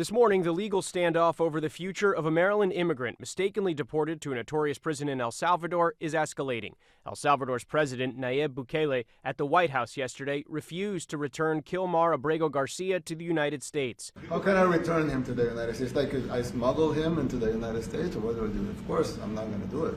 This morning, the legal standoff over the future of a Maryland immigrant mistakenly deported to a notorious prison in El Salvador is escalating. El Salvador's president, Nayib Bukele, at the White House yesterday refused to return Kilmar Abrego Garcia to the United States. How can I return him to the United States? Like I smuggle him into the United States, or what do I do? Of course, I'm not going to do it.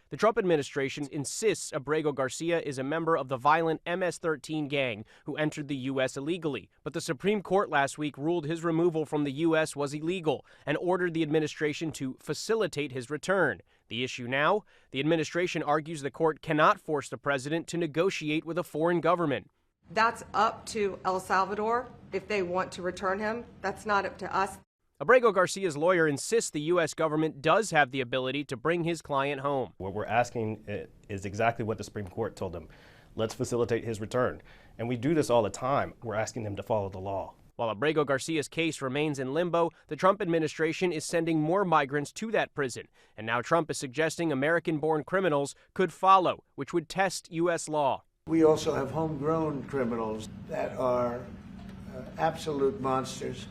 The Trump administration insists Abrego Garcia is a member of the violent MS-13 gang who entered the U.S. illegally. But the Supreme Court last week ruled his removal from the U.S. was illegal and ordered the administration to facilitate his return. The issue now? The administration argues the court cannot force the president to negotiate with a foreign government. That's up to El Salvador if they want to return him. That's not up to us. Abrego Garcia's lawyer insists the U.S. government does have the ability to bring his client home. What we're asking is exactly what the Supreme Court told them. Let's facilitate his return. And we do this all the time. We're asking them to follow the law. While Abrego Garcia's case remains in limbo, the Trump administration is sending more migrants to that prison. And now Trump is suggesting American-born criminals could follow, which would test U.S. law. We also have homegrown criminals that are absolute monsters.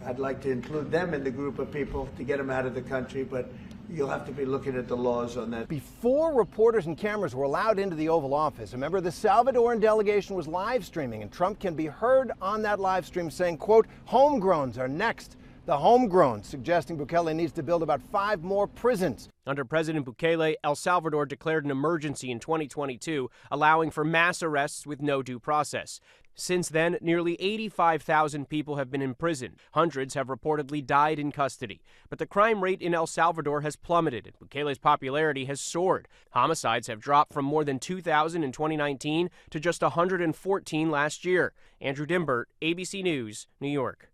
I'd like to include them in the group of people to get them out of the country, but you'll have to be looking at the laws on that. Before reporters and cameras were allowed into the Oval Office, a member of the Salvadoran delegation was live streaming, and Trump can be heard on that live stream saying, quote, homegrowns are next. The homegrown, suggesting Bukele needs to build about 5 more prisons. Under President Bukele, El Salvador declared an emergency in 2022, allowing for mass arrests with no due process. Since then, nearly 85,000 people have been imprisoned. Hundreds have reportedly died in custody. But the crime rate in El Salvador has plummeted, and Bukele's popularity has soared. Homicides have dropped from more than 2,000 in 2019 to just 114 last year. Andrew Dimbert, ABC News, New York.